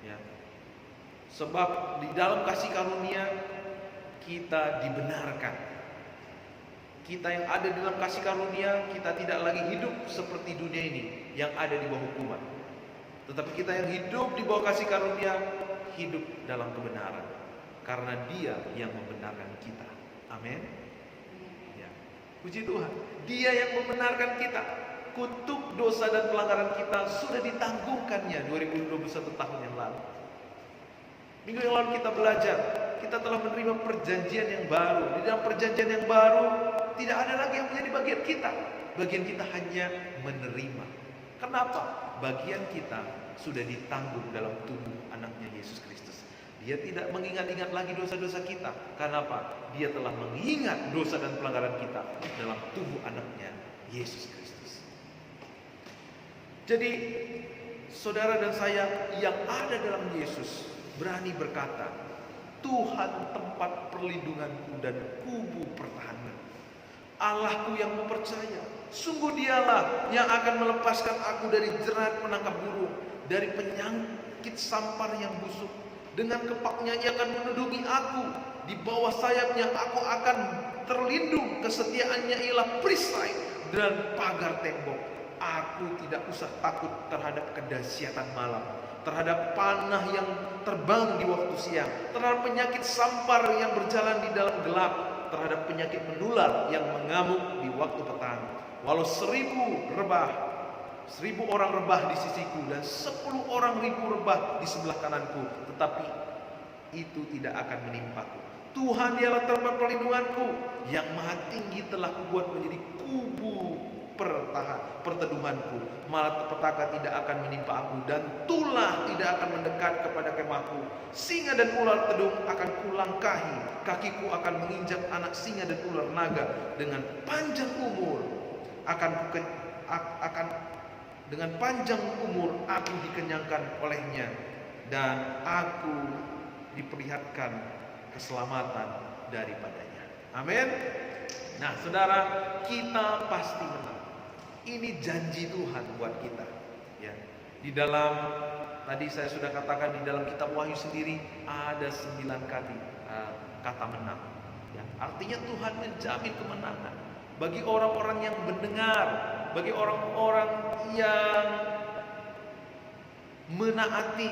Ya. Sebab di dalam kasih karunia kita dibenarkan. Kita yang ada dalam kasih karunia, kita tidak lagi hidup seperti dunia ini yang ada di bawah hukuman. Tetapi kita yang hidup di bawah kasih karunia, hidup dalam kebenaran. Karena Dia yang membenarkan kita. Amin. Ya. Puji Tuhan. Dia yang membenarkan kita. Kutuk dosa dan pelanggaran kita sudah ditanggungkannya 2021 tahun yang lalu. Minggu yang lalu kita belajar, kita telah menerima perjanjian yang baru. Di dalam perjanjian yang baru tidak ada lagi yang menjadi bagian kita. Bagian kita hanya menerima. Kenapa? Bagian kita sudah ditanggung dalam tubuh anaknya Yesus Kristus. Dia tidak mengingat-ingat lagi dosa-dosa kita. Kenapa? Dia telah mengingat dosa dan pelanggaran kita dalam tubuh anaknya Yesus Kristus. Jadi saudara dan saya yang ada dalam Yesus berani berkata, Tuhan tempat perlindunganku dan kubu pertahanan, Allahku yang mempercaya. Sungguh Dialah yang akan melepaskan aku dari jerat penangkap burung, dari penyakit sampar yang busuk. Dengan kepaknya Ia akan menundungi aku. Di bawah sayapnya aku akan terlindung. Kesetiaannya ialah perisai dan pagar tembok. Aku tidak usah takut terhadap kedahsyatan malam, terhadap panah yang terbang di waktu siang, terhadap penyakit sampar yang berjalan di dalam gelap, terhadap penyakit menular yang mengamuk di waktu petang. Walau 1000 orang rebah di sisiku dan 10 orang ribu rebah di sebelah kananku, tetapi itu tidak akan menimpaku. Tuhan Dialah tempat perlindunganku, yang Maha Tinggi telah kubuat menjadi kubu perteduhanku. Malapetaka tidak akan menimpa aku, dan tulah tidak akan mendekat kepada kemahku. Singa dan ular tedung akan kulangkahi, kakiku akan menginjak anak singa dan ular naga. Dengan panjang umur dengan panjang umur aku dikenyangkan olehnya, dan aku diperlihatkan keselamatan daripadanya. Amin. Nah, saudara, kita pasti menang. Ini janji Tuhan buat kita. Ya, di dalam tadi saya sudah katakan di dalam kitab Wahyu sendiri ada 9 kali kata menang. Ya, artinya Tuhan menjamin kemenangan bagi orang-orang yang mendengar, bagi orang-orang yang menaati,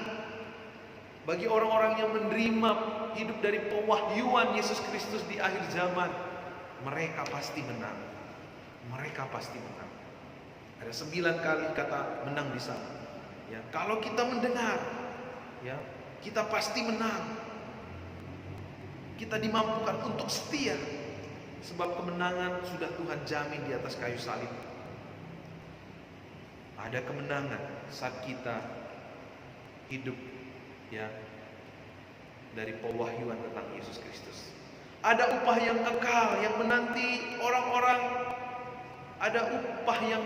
bagi orang-orang yang menerima hidup dari pewahyuan Yesus Kristus di akhir zaman. Mereka pasti menang. Mereka pasti menang. Ada 9 kali kata menang di sana. Ya, kalau kita mendengar, ya, kita pasti menang. Kita dimampukan untuk setia, sebab kemenangan sudah Tuhan jamin di atas kayu salib. Ada kemenangan saat kita hidup, ya, dari pewahyuan tentang Yesus Kristus. Ada upah yang kekal yang menanti orang-orang. Ada upah yang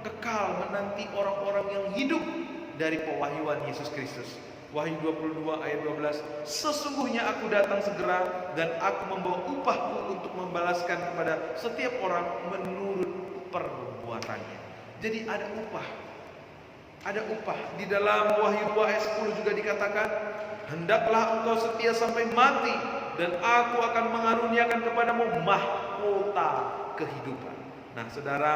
kekal menanti orang-orang yang hidup dari pewahyuan Yesus Kristus. Wahyu 22 ayat 12, sesungguhnya aku datang segera dan aku membawa upahku untuk membalaskan kepada setiap orang menurut perbuatannya. Jadi ada upah. Ada upah. Di dalam Wahyu 2 ayat 10 juga dikatakan, hendaklah engkau setia sampai mati dan aku akan mengaruniakan kepadamu mahkota kehidupan. Nah, saudara,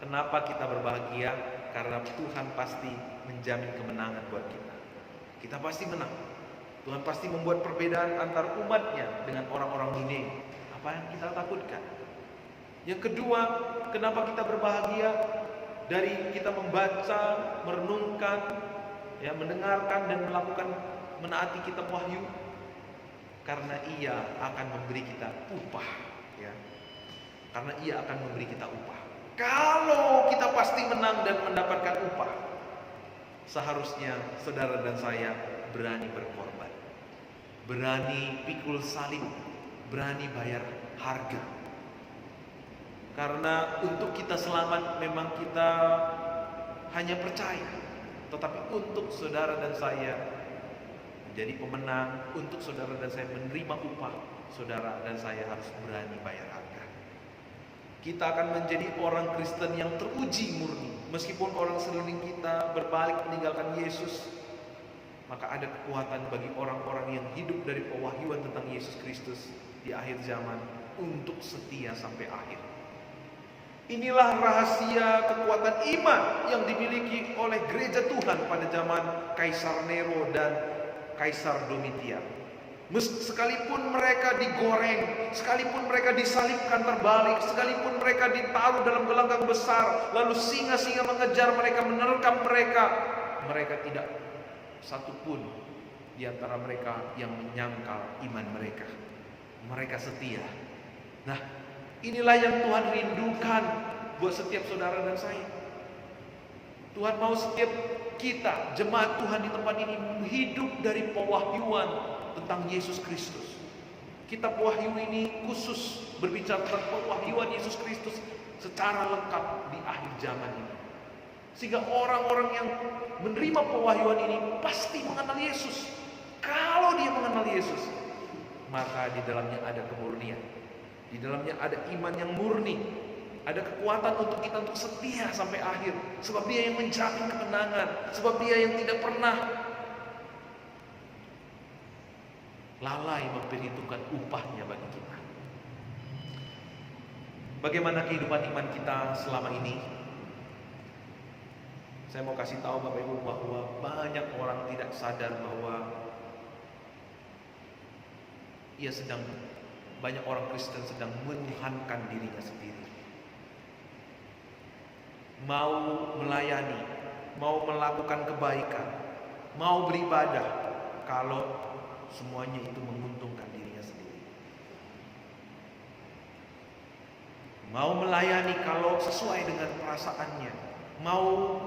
kenapa kita berbahagia? Karena Tuhan pasti menjamin kemenangan buat kita. Kita pasti menang. Tuhan pasti membuat perbedaan antara umatnya dengan orang-orang dunia. Apa yang kita takutkan? Yang kedua, kenapa kita berbahagia? Dari kita membaca, merenungkan, ya, mendengarkan dan melakukan menaati kitab Wahyu, karena Ia akan memberi kita upah, ya. Karena Ia akan memberi kita upah. Kalau kita pasti menang dan mendapatkan upah, seharusnya saudara dan saya berani berkorban, berani pikul salib, berani bayar harga. Karena untuk kita selamat memang kita hanya percaya, tetapi untuk saudara dan saya menjadi pemenang, untuk saudara dan saya menerima upah, saudara dan saya harus berani bayar harga. Kita akan menjadi orang Kristen yang teruji murni. Meskipun orang sekeliling kita berbalik meninggalkan Yesus, maka ada kekuatan bagi orang-orang yang hidup dari pewahyuan tentang Yesus Kristus di akhir zaman untuk setia sampai akhir. Inilah rahasia kekuatan iman yang dimiliki oleh gereja Tuhan pada zaman Kaisar Nero dan Kaisar Domitian. Sekalipun mereka digoreng, sekalipun mereka disalibkan terbalik, sekalipun mereka ditaruh dalam gelanggang besar, lalu singa-singa mengejar mereka, menerkam mereka, mereka tidak satupun di antara mereka yang menyangkal iman mereka. Mereka setia. Nah, inilah yang Tuhan rindukan buat setiap saudara dan saya. Tuhan mau setiap kita, jemaat Tuhan di tempat ini, hidup dari pewahyuan tentang Yesus Kristus. Kitab Wahyu ini khusus berbicara tentang pewahyuan Yesus Kristus secara lengkap di akhir zaman ini. Sehingga orang-orang yang menerima pewahyuan ini pasti mengenal Yesus. Kalau dia mengenal Yesus, maka di dalamnya ada kemurnian. Di dalamnya ada iman yang murni. Ada kekuatan untuk kita untuk setia sampai akhir. Sebab dia yang menjamin kemenangan. Sebab dia yang tidak pernah lalai memperhitungkan upahnya bagi kita. Bagaimana kehidupan iman kita selama ini? Saya mau kasih tahu Bapak Ibu bahwa banyak orang tidak sadar bahwa banyak orang Kristen sedang menuhankan dirinya sendiri. Mau melayani, mau melakukan kebaikan, mau beribadah, kalau semuanya itu menguntungkan dirinya sendiri. Mau melayani kalau sesuai dengan perasaannya, mau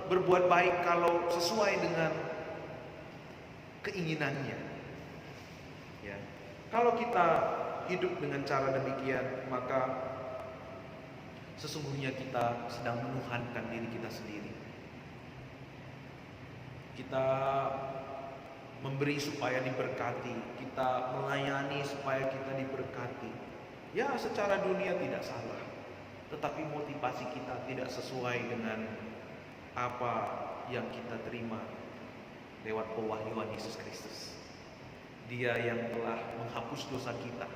berbuat baik kalau sesuai dengan keinginannya. Ya. Kalau kita hidup dengan cara demikian, maka sesungguhnya kita sedang menuhankan diri kita sendiri. Kita memberi supaya diberkati, kita melayani supaya kita diberkati. Ya, secara dunia tidak salah, tetapi motivasi kita tidak sesuai dengan apa yang kita terima lewat pewahyuan Yesus Kristus. Dia yang telah menghapus dosa kita,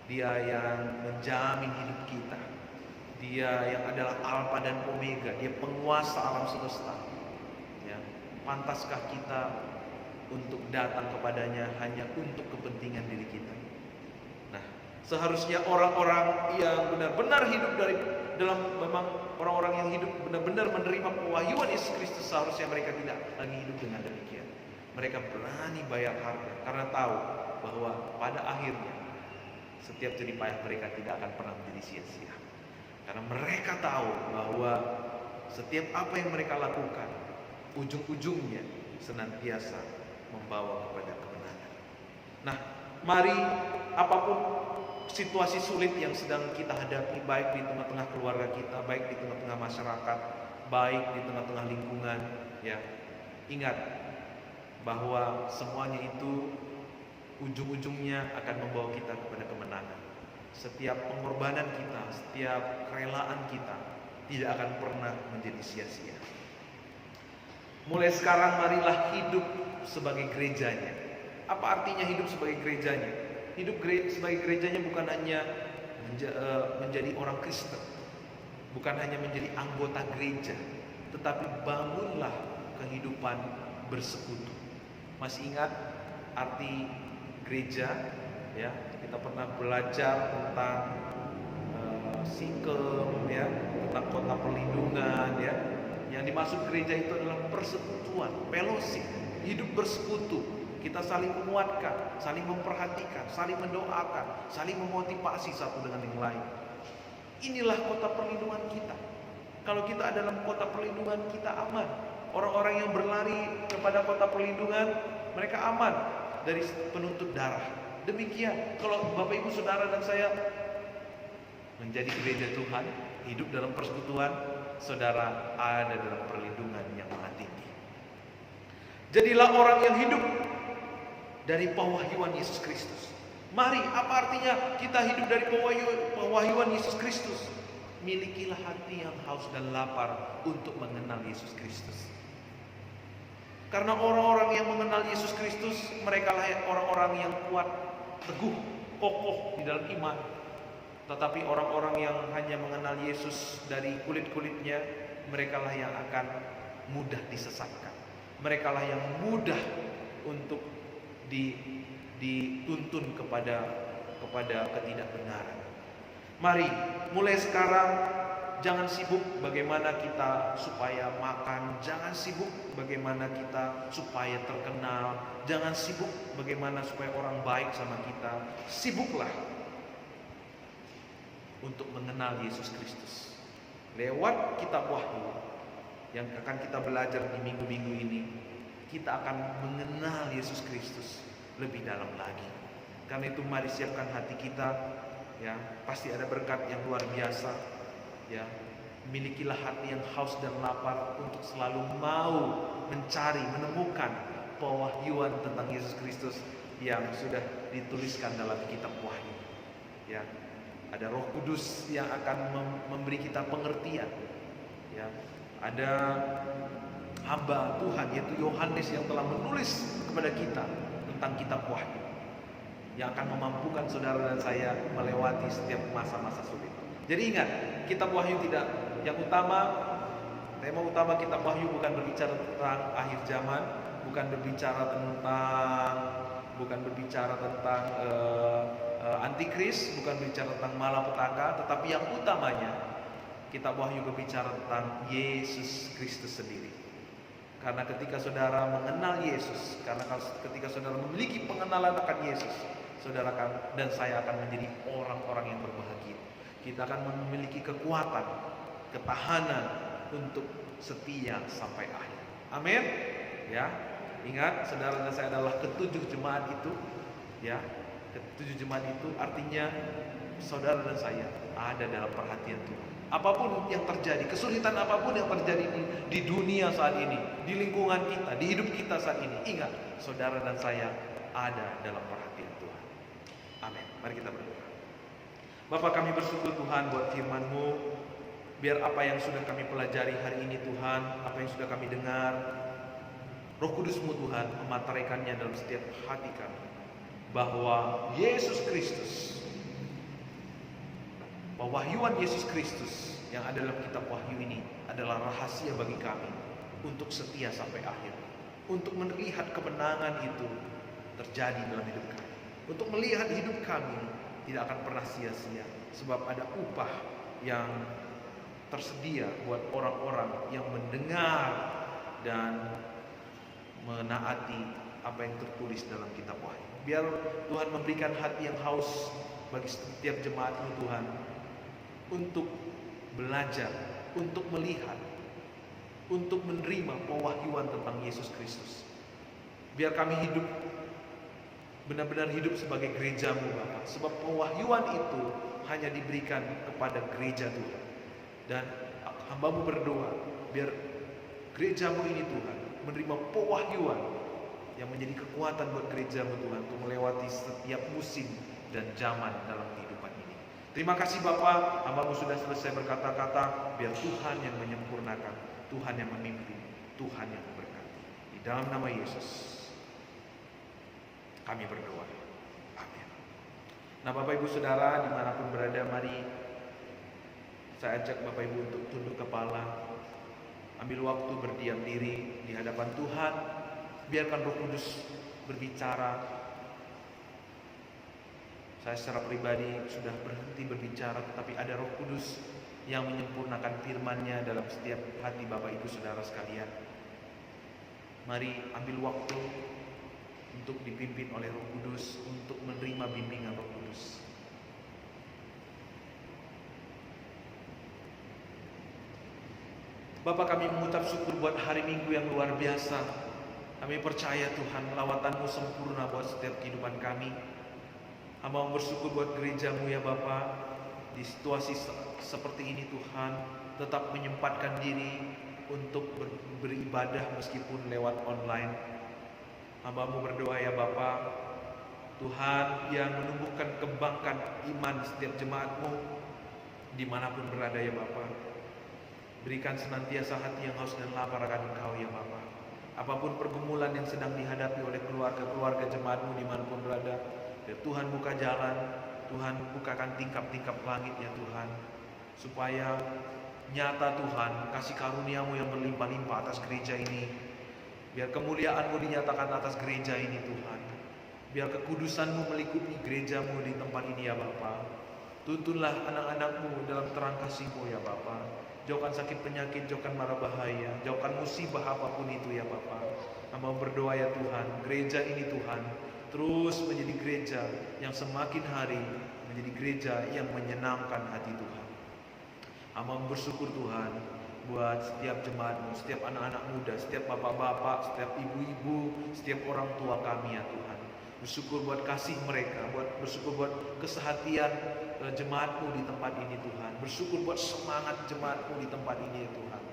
Dia yang menjamin hidup kita, Dia yang adalah Alfa dan Omega, Dia penguasa alam semesta. Ya, pantaskah kita untuk datang kepadanya hanya untuk kepentingan diri kita? Nah, seharusnya orang-orang yang benar-benar hidup memang orang-orang yang hidup benar-benar menerima pewahyuan Yesus Kristus, seharusnya mereka tidak lagi hidup dengan demikian. Mereka berani bayar harga karena tahu bahwa pada akhirnya setiap jerih payah mereka tidak akan pernah menjadi sia-sia. Karena mereka tahu bahwa setiap apa yang mereka lakukan ujung-ujungnya senantiasa membawa kepada kemenangan. Nah, mari apapun situasi sulit yang sedang kita hadapi, baik di tengah-tengah keluarga kita, baik di tengah-tengah masyarakat, baik di tengah-tengah lingkungan, ya, ingat bahwa semuanya itu ujung-ujungnya akan membawa kita kepada kemenangan. Setiap pengorbanan kita, setiap kerelaan kita tidak akan pernah menjadi sia-sia. Mulai sekarang marilah hidup sebagai gerejanya. Apa artinya hidup sebagai gerejanya? Hidup sebagai gerejanya bukan hanya menjadi orang Kristen, bukan hanya menjadi anggota gereja, tetapi bangunlah kehidupan bersekutu. Masih ingat arti gereja? Ya, kita pernah belajar tentang Sikem, ya, tentang kota perlindungan, ya. Yang dimaksud gereja itu adalah persekutuan, fellowship, hidup bersekutu. Kita saling menguatkan, saling memperhatikan, saling mendoakan, saling memotivasi satu dengan yang lain. Inilah kota perlindungan kita. Kalau kita dalam kota perlindungan, kita aman. Orang-orang yang berlari kepada kota perlindungan, mereka aman dari penuntut darah. Demikian, kalau Bapak Ibu Saudara dan saya menjadi gereja Tuhan, hidup dalam persekutuan, saudara ada dalam perlindungan yang maha tinggi. Jadilah orang yang hidup dari pewahyuan Yesus Kristus. Mari, apa artinya kita hidup dari pewahyuan Yesus Kristus? Milikilah hati yang haus dan lapar untuk mengenal Yesus Kristus. Karena orang-orang yang mengenal Yesus Kristus, mereka lah orang-orang yang kuat, teguh, kokoh di dalam iman. Tetapi orang-orang yang hanya mengenal Yesus dari kulit-kulitnya, merekalah yang akan mudah disesatkan. Merekalah yang mudah untuk dituntun kepada ketidakbenaran. Mari, mulai sekarang jangan sibuk bagaimana kita supaya makan, jangan sibuk bagaimana kita supaya terkenal, jangan sibuk bagaimana supaya orang baik sama kita. Sibuklah untuk mengenal Yesus Kristus. Lewat kitab Wahyu yang akan kita belajar di minggu-minggu ini, kita akan mengenal Yesus Kristus lebih dalam lagi. Karena itu mari siapkan hati kita, ya, pasti ada berkat yang luar biasa, ya. Milikilah hati yang haus dan lapar untuk selalu mau mencari, menemukan pewahyuan tentang Yesus Kristus yang sudah dituliskan dalam kitab Wahyu, ya. Ada Roh Kudus yang akan memberi kita pengertian, ya. Ada hamba Tuhan yaitu Yohanes yang telah menulis kepada kita tentang kitab Wahyu yang akan memampukan saudara dan saya melewati setiap masa-masa sulit. Jadi ingat, kitab Wahyu tidak yang utama, tema utama kitab Wahyu bukan berbicara tentang akhir zaman, bukan berbicara tentang antikris, bukan berbicara tentang malapetaka, tetapi yang utamanya kitab Wahyu berbicara tentang Yesus Kristus sendiri. Karena ketika saudara mengenal Yesus, ketika saudara memiliki pengenalan akan Yesus, saudara dan saya akan menjadi orang-orang yang berbahagia. Kita akan memiliki kekuatan, ketahanan untuk setia sampai akhir. Amin. Ya, ingat saudara dan saya adalah ketujuh jemaat itu, ya. Ketujuh jemaat itu artinya saudara dan saya ada dalam perhatian Tuhan. Apapun yang terjadi, kesulitan apapun yang terjadi di dunia saat ini, di lingkungan kita, di hidup kita saat ini, ingat, saudara dan saya ada dalam perhatian Tuhan. Amin. Mari kita berdoa. Bapa, kami bersyukur Tuhan buat firman-Mu. Biar apa yang sudah kami pelajari hari ini Tuhan, apa yang sudah kami dengar, Roh Kudus-Mu Tuhan memateraikannya dalam setiap hati kami. Bahwa Yesus Kristus, pewahyuan Yesus Kristus yang ada dalam kitab Wahyu ini adalah rahasia bagi kami untuk setia sampai akhir, untuk melihat kemenangan itu terjadi dalam hidup kami, untuk melihat hidup kami tidak akan pernah sia-sia, sebab ada upah yang tersedia buat orang-orang yang mendengar dan menaati apa yang tertulis dalam kitab Wahyu. Biar Tuhan memberikan hati yang haus bagi setiap jemaat-Mu Tuhan untuk belajar, untuk melihat, untuk menerima pewahyuan tentang Yesus Kristus. Biar kami hidup, benar-benar hidup sebagai gereja-Mu Bapa. Sebab pewahyuan itu hanya diberikan kepada gereja Tuhan. Dan hamba-Mu berdoa, biar gereja-Mu ini Tuhan menerima pewahyuan yang menjadi kekuatan buat gereja-Mu Tuhan untuk melewati setiap musim dan zaman dalam kehidupan ini. Terima kasih Bapa, hamba-Mu sudah selesai berkata-kata. Biar Tuhan yang menyempurnakan, Tuhan yang memimpin, Tuhan yang memberkati. Di dalam nama Yesus kami berdoa. Amin. Nah Bapak Ibu Saudara dimanapun berada, mari saya ajak Bapak Ibu untuk tunduk kepala, ambil waktu berdiam diri di hadapan Tuhan. Biarkan Roh Kudus berbicara. Saya secara pribadi sudah berhenti berbicara, tetapi ada Roh Kudus yang menyempurnakan firman-Nya dalam setiap hati Bapak Ibu Saudara sekalian. Mari ambil waktu untuk dipimpin oleh Roh Kudus, untuk menerima bimbingan Roh Kudus. Bapak, kami mengucap syukur buat hari Minggu yang luar biasa. Kami percaya Tuhan, lawatan-Mu sempurna buat setiap kehidupan kami. Hamba bersyukur buat gereja-Mu ya Bapak. Di situasi seperti ini Tuhan, tetap menyempatkan diri untuk beribadah meskipun lewat online. Hamba-Mu berdoa ya Bapa, Tuhan yang menumbuhkan kembangkan iman setiap jemaat-Mu dimanapun berada ya Bapa. Berikan senantiasa hati yang haus dan lapar akan Engkau ya Bapa. Apapun pergumulan yang sedang dihadapi oleh keluarga-keluarga jemaat-Mu dimanapun berada, ya Tuhan buka jalan, Tuhan bukakan tingkap-tingkap langit ya Tuhan, supaya nyata Tuhan kasih karunia-Mu yang berlimpah-limpah atas gereja ini. Biar kemuliaan-Mu dinyatakan atas gereja ini Tuhan. Biar kekudusan-Mu meliputi gereja-Mu di tempat ini ya Bapa. Tuntunlah anak-anak-Mu dalam terang kasih-Mu ya Bapa. Jauhkan sakit penyakit, jauhkan mara bahaya, jauhkan musibah apapun itu ya Bapa. Hamba berdoa ya Tuhan, gereja ini Tuhan terus menjadi gereja yang semakin hari menjadi gereja yang menyenangkan hati Tuhan. Hamba bersyukur Tuhan buat setiap jemaat-Mu, setiap anak-anak muda, setiap bapak-bapak, setiap ibu-ibu, setiap orang tua kami ya Tuhan. Bersyukur buat kasih mereka, bersyukur buat kesehatian jemaat-Mu di tempat ini Tuhan. Bersyukur buat semangat jemaat-Mu di tempat ini ya Tuhan.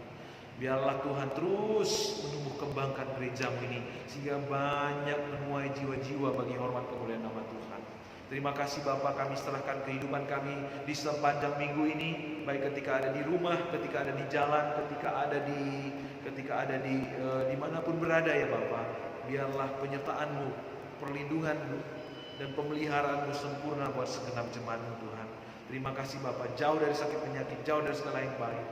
Biarlah Tuhan terus menumbuh kembangkan gereja-Mu ini, sehingga banyak menuai jiwa-jiwa bagi hormat kemuliaan nama Tuhan. Terima kasih Bapa, kami serahkan kehidupan kami di sepanjang minggu ini, baik ketika ada di rumah, ketika ada di jalan, ketika ada di dimanapun berada ya Bapa. Biarlah penyertaan-Mu, perlindungan-Mu, dan pemeliharaan-Mu sempurna buat segenap jemaat-Mu Tuhan. Terima kasih Bapa, jauh dari sakit penyakit, jauh dari segala yang baik,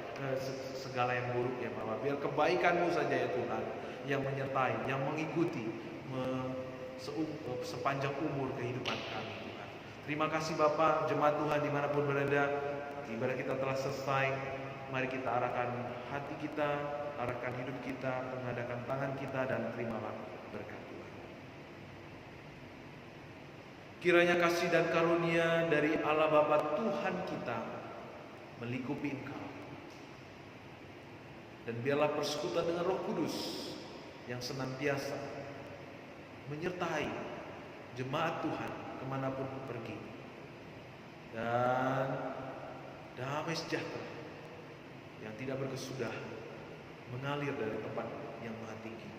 segala yang buruk ya Bapa. Biar kebaikan-Mu saja ya Tuhan yang menyertai, yang mengikuti sepanjang umur kehidupan kami Tuhan. Terima kasih Bapa, jemaat Tuhan dimanapun berada, ibadah kita telah selesai. Mari kita arahkan hati kita, arahkan hidup kita, mengadakan tangan kita, dan terimalah berkat Tuhan. Kiranya kasih dan karunia dari Allah Bapa Tuhan kita melingkupi Engkau, dan biarlah persekutuan dengan Roh Kudus yang senantiasa menyertai jemaat Tuhan kemanapun pergi, dan damai sejahtera yang tidak berkesudah mengalir dari tempat yang maha tinggi,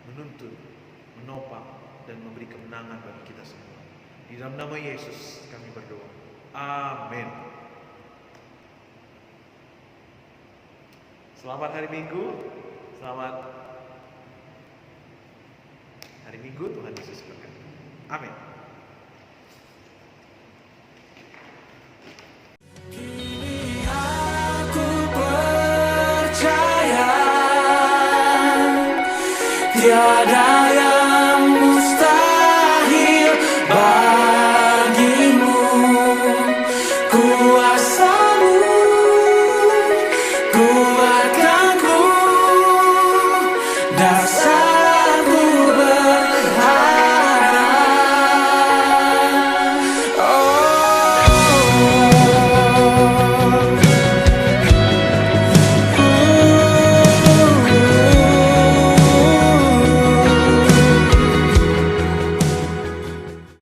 menuntun, menopang, dan memberi kemenangan bagi kita semua. Di dalam nama Yesus kami berdoa. Amin. Selamat hari Minggu. Selamat hari Minggu, Tuhan Yesus berkati. Amin. Kini aku percaya tiada